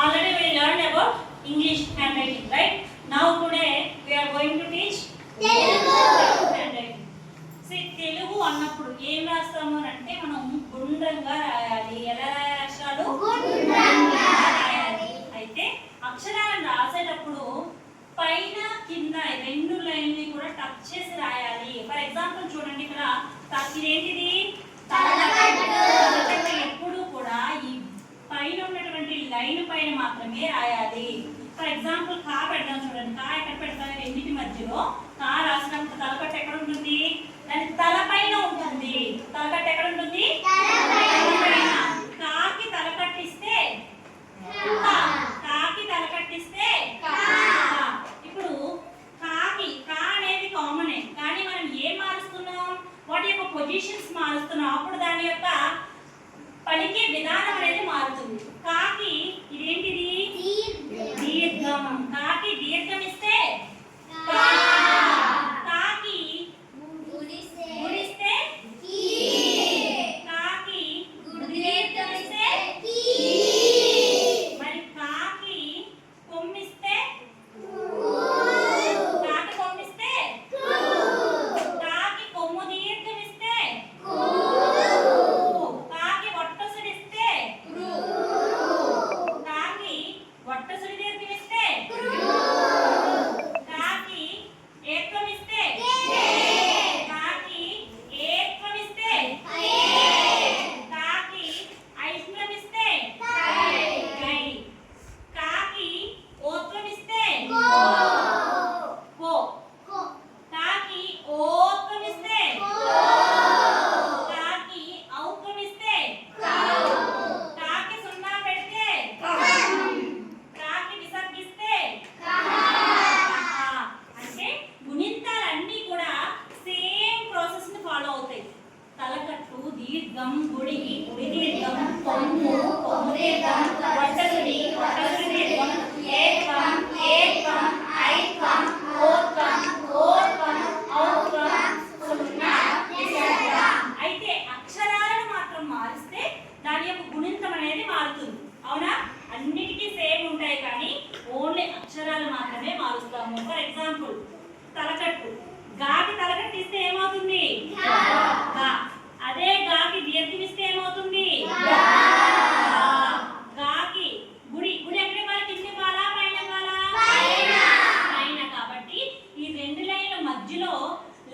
Already we learned about English handwriting, right? Now today we are going to teach Telugu handwriting. See, Telugu అన్నప్పుడు ఏం రాస్తాము అంటే మనం గుండ్రంగా రాయాలి. ఎలా రాయాలి అక్షరాలు? గుండ్రంగా రాయాలి. అయితే అక్షరాలను రాసేటప్పుడు పైన కింద రెండు లైన్లు కూడా టచ్ చేసి రాయాలి. ఫర్ ఎగ్జాంపుల్ చూడండి, ఇక్కడ ఇదేంటిది? తలకట్టు. ఎప్పుడు కూడా ఈ పైన ఉన్నటువంటి లైన్ పైన మాత్రమే రాయాలి. ఫర్ ఎగ్జాంపుల్ కా పెడదాం చూడండి. కా ఎక్కడ పెడతాం? రెండింటి మధ్యలో కా రాసినప్పుడు తలకట్టు ఎక్కడ ఉంటుంది? దాని తలపైన ఉంటుంది. తలకట్టు ఎక్కడ ఉంటుంది? తలపైన. కాకి తలకట్టిస్తే కాకి తలకట్టిస్తే ఇప్పుడు కాకి కా అనేది కామనే, కానీ మనం ఏం మారుస్తున్నాం? వాటి యొక్క పొజిషన్స్ మారుస్తున్నాం. అప్పుడు దాని యొక్క పలికే విధానం అనేది మారుతుంది. కాకి ఇదేంటిది? దీర్ఘం. కాకి దీర్ఘం ఇస్తే కాకి గుడిస్తే కాకి దీర్ఘం ఇస్తే మరి కాకి కొమ్మిస్తే కాకి కొమ్మిస్తే కాకి కొమ్ము దీర్ఘం ఇస్తే కాకి వట్టసుడిస్తే కాకి వట్టసుడి దీర్ఘం ఇస్తే కాకి ఏకం ఇస్తే కాకి ఏకం ఇస్తే కాకి ఐష్ణం ఇస్తే గై. కాకి ఓత్వం ఇస్తే కో. కాకి ఓత్వం ఇస్తే కాకి ఔత్వం ఇస్తే కాకి సున్నా పెడితే కాకి విసర్గిస్తే అంటే గుణింతాలన్నీ కూడా సేమ్ ప్రాసెస్ ని ఫాలో అవుతాయి. తలకట్టు, దీర్ఘం, గుడి, గుడి దీర్ఘం, కొమ్ము, కొమ్ము దీర్ఘం, వట్టసుడి, వట్టసుడి దీర్ఘం, ఏకం, ఏకం, ఐకం, ఓత్వం, ఓత్వం, ఔత్వం, సున్నా, విసర్గ. అయితే అక్షరాలను మాత్రం మారిస్తే దాని యొక్క గుణింతం అనేది మారుతుంది. అవునా? అన్నిటికీ సేమ్ ఉంటాయి, కానీ ఓన్లీ అక్షరాలు మాత్రమే మారుస్తాము. For example తలకట్టు. గాకి తలకట్టు ఇస్తే ఏమవుతుంది? గా. అదే గాకి దీర్ఘం ఇస్తే ఏమవుతుంది? గాకి గుడి. గుడి ఎక్కడ ఇవ్వాలి? కింద ఇవ్వాలా పైన ఇవ్వాలా? పైన. కాబట్టి ఈ రెండు లైన్ల మధ్యలో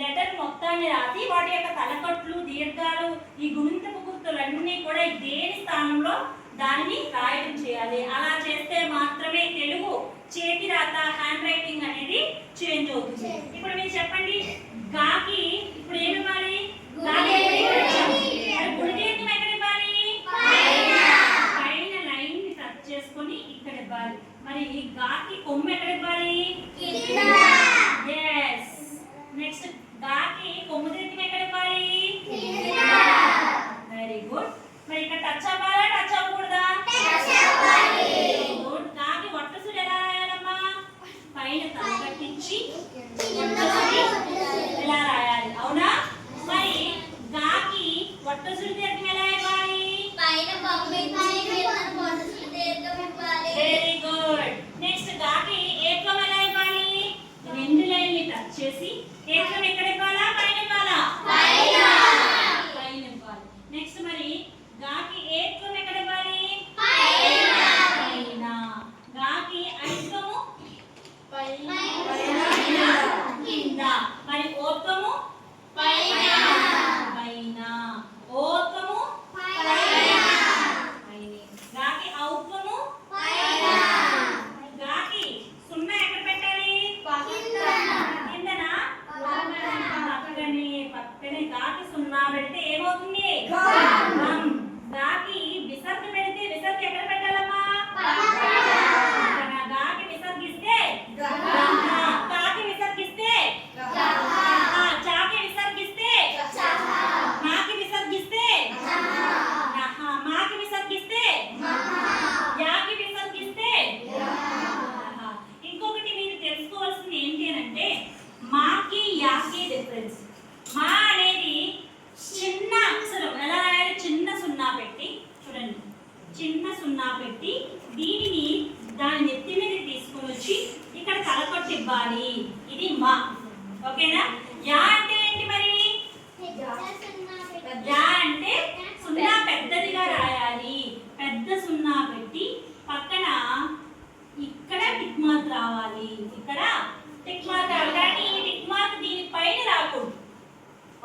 లెటర్ మొత్తాన్ని రాసి వాటి యొక్క తలకట్లు, దీర్ఘాలు, ఈ గుణింతపు గుర్తులన్నీ కూడా దేని స్థానంలో దానిని రాయడం చేయాలి. అలా చేస్తే మాత్రమే తెలుగు చేతి రాత, హ్యాండ్ రైటింగ్ అనేది చేంజ్ అవుతుంది. ఇప్పుడు మీరు చెప్పండి, గాకి ఇప్పుడు ఏమి ఇవ్వాలి? గుడి దీర్ఘం ఎక్కడ ఇవ్వాలి? పైన లైన్ ని టచ్ చేసుకొని ఇక్కడ ఇవ్వాలి. మరి గాకి కొమ్ము ఎక్కడ ఇవ్వాలి? yes. నెక్స్ట్ గాకి కొమ్ము దీర్ఘం ఎక్కడ ఇవ్వాలి? Very good. మరి ఇక్కడ టచ్ అవ్వాలా, టచ్ అవ్వకూడదా? గుడ్. గాకి వట్టసుడు ఎలా రాయాలమ్మా? పైన తలకట్టించి ఎలా రాయాలి? అవునా? మరి గాకి వట్టసుడి దీర్ఘం ఎలా ఇవ్వాలి? Very good. నెక్స్ట్ గాకి ఏకం ఎలా ఇవ్వాలి? రెండు లైన్లు టచ్ చేసి ఏకం ఎక్కడ ఇవ్వాలా? పైన ఇవ్వాలా? పైన ఇవ్వాలి. నెక్స్ట్ మరి గాకి ఏకం ఎక్కడ ఇవ్వాలి? రావాలి. ఇది మా. ఓకేనా? యా అంటే ఏంటి మరి? యా అంటే సున్నా పెద్దదిగా రాయాలి. పెద్ద సున్నా పెట్టి పక్కన ఇక్కడ టిక్ మార్క్ రావాలి. ఇక్కడ టిక్ మార్క్ రావాలి. కానీ ఈ టిక్ మార్క్ దీని పైన రాకూడదు.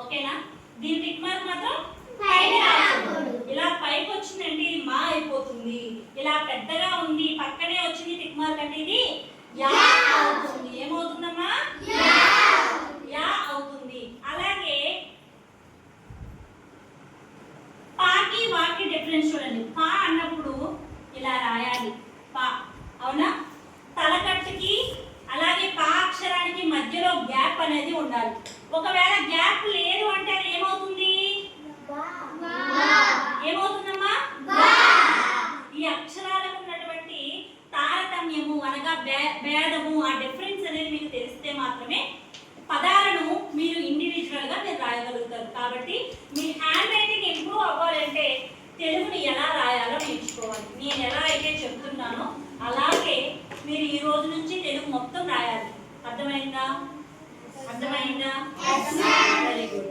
ఓకేనా? దీని టిక్ మార్క్ మాత్రం పైన రాకూడదు. ఇలా పైకి వచ్చిందంటే ఇది మా అయిపోతుంది. ఇలా పెద్దగా ఉంది పక్కనే వచ్చింది టిక్ మార్క్ అంటే ఇది యా అవుతుంది. ఏమవుతుందమ్మా? యా అవుతుంది. అలాగే పాకి వాకి డిఫరెన్స్ చూడండి. పా అన్నప్పుడు ఇలా రాయాలి. పా, అవునా? తలకట్టుకి అలాగే పా అక్షరానికి మధ్యలో గ్యాప్ అనేది ఉండాలి. ఒకవేళ గ్యాప్ లేదు అంటే అది ఏమవుతుంది? ఏమవుతుందమ్మా? ఈ అక్షరాలకు ఉన్నటువంటి తారతమ్యము అనగా భేదము, ఆ డిఫరెన్స్ అనేది మీకు తెలిస్తే మాత్రమే పదాలను మీరు ఇండివిజువల్ గా మీరు రాయగలుగుతారు. కాబట్టి మీ హ్యాండ్ రైటింగ్ ఇంప్రూవ్ అవ్వాలంటే తెలుగుని ఎలా రాయాలో నేర్చుకోవాలి. నేను ఎలా అయితే చెప్తున్నానో అలాగే మీరు ఈ రోజు నుంచి తెలుగు మొత్తం రాయాలి. అర్థమైందా? Very good.